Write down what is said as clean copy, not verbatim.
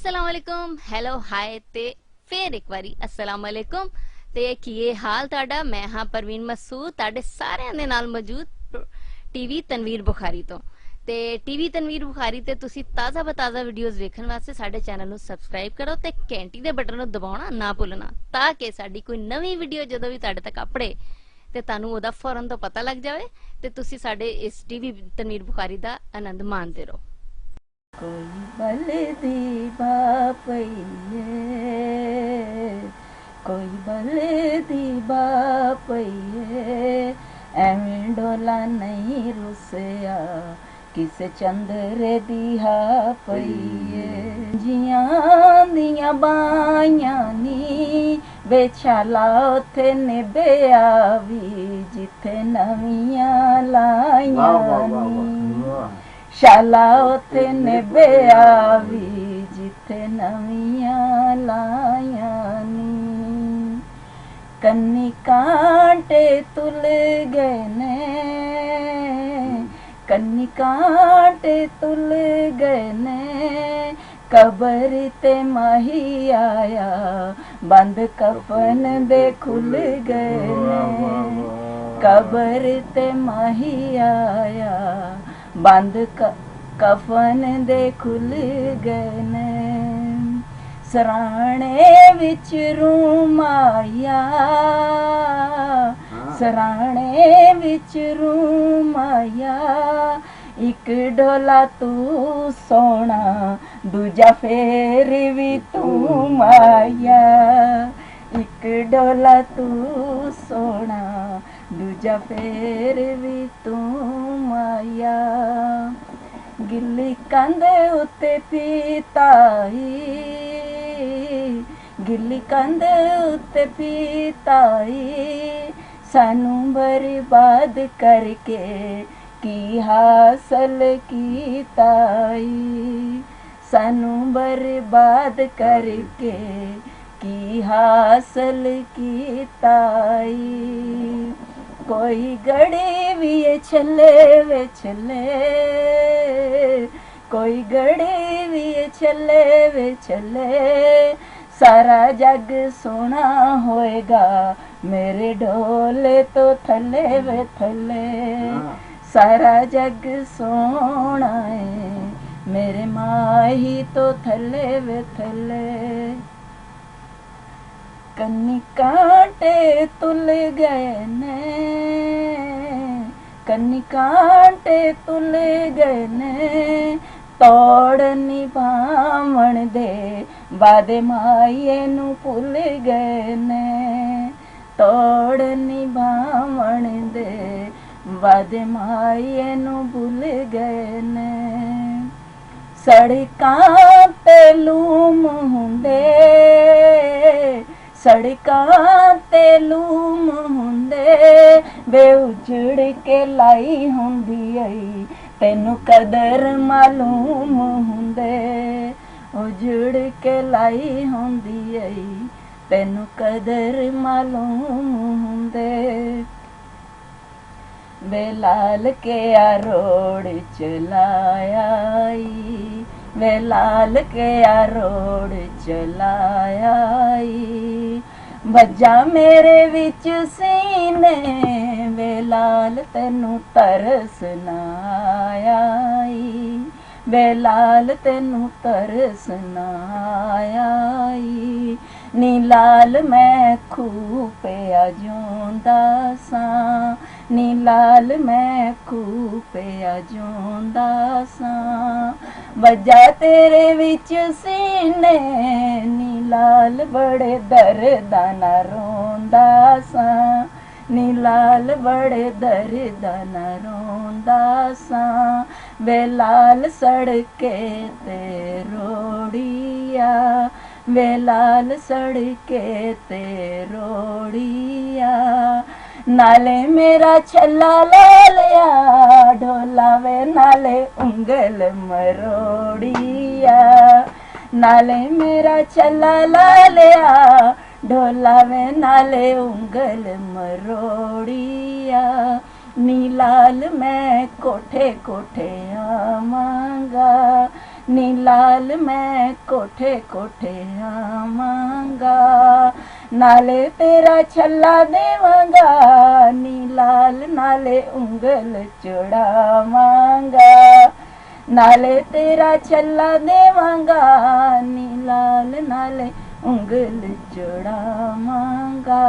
अस्सलाम वालेकुम hello hi ते फिर एक बारी अस्सलाम वालेकुम ते की हाल ताड़ा मैं हाँ परवीन मसूद ताड़े सारे दे नाल मौजूद टीवी तनवीर बुखारी तो ते टीवी तनवीर बुखारी ते तुसी ताज़ा बताज़ा वीडियोस देखने वास्ते साडे चैनल नु सब्सक्राइब करो ते घंटी दे बटन नु दबाना ना भुलना ताकि साडी कोई नवी वीडियो जदों भी ताड़े तक अपड़े ते तानू ओदा फौरन तो पता लग जाए ते तुसी साडे इस टीवी तनवीर बुखारी दा आनंद माणदे रहो। कोई बलदी बापैये कोई बलदी बापैये एवें डोला नहीं रुसया किसे चंद्रे दिहा पईए जियां दियां बाइयां नी बेचाला उथे निभया वी जिथे नवियां लाइयां नी शाला उथे निभया वी जिथे नवियां लाइयां नी कन्नी कांटे तुल गए ने कन्नी कांटे तुल गए ने कबर ते माही आया बंद कफन दे खुल गए ने कबर ते माही आया बंद कफन दे खुल गए ने सराणे विच रूम आया सराणे विच रूम आया एक डोला तू सोना दूजा फेर भी तू माया एक डोला तू सोना दूजा फेर भी तू माया गिल्ली कंध उत्ते पीताई गिल्ली कंध उत्ते पीताई सानू बर्बाद करके की हासिल कीताई सानू बर्बाद करके की हासिल कीताई कोई गड़ी भी छले वे छले कोई गड़ी भी छले वे छले सारा जग सोना होएगा मेरे ढोले तो थले वे थले सारा जग सोना है मेरे माही तो थले वे थले कन्नी कांटे तुल गए ने कन्नी कांटे तुल गए ने तोड़ निभावण दे बादे माये नू भुल गए ने तोड़ निभावण दे बादे माये नू भुल गए ने सड़कां ते लूम हुंदे सड़कां ते लूम हुंदे बे उजड़ के लाई हुंदी आई तैनू कदर मालूम हुंदे उजड़ के लाई हुंदी आई तैनू कदर मालूम हुंदे वे लाल के रोड चलायाई वे लाल के रोड चलायाई बजा मेरे विच सीने वे लाल तेनू तरस ना आई वे लाल तेनू तरस ना आई नी लाल मैं खूह पे आजूंदा सां नी लाल मैं खूह पे आजूंदा सां वजा तेरे विच सीने नी लाल बड़े दर्दा ना रोंदा सां नी लाल बड़े दर्दा ना रोंदा सां वे लाल सड़के ते रोड़िया वे लाल सड़के ते रोड़िया नाले मेरा छल्ला ले लिया ढोला वे नाले उंगल मरोड़िया नाले मेरा छल्ला ला लिया ढोला वे नाले उंगल मरोड़िया नी लाल मैं कोठे कोठे आवांगा नी लाल मैं कोठे कोठे आवांगा, नाले तेरा छल्ला देवांगा, नी लाल नाले उंगल चढ़ावांगा, नाले तेरा छल्ला देवांगा, नी लाल नाले उंगल चढ़ावांगा।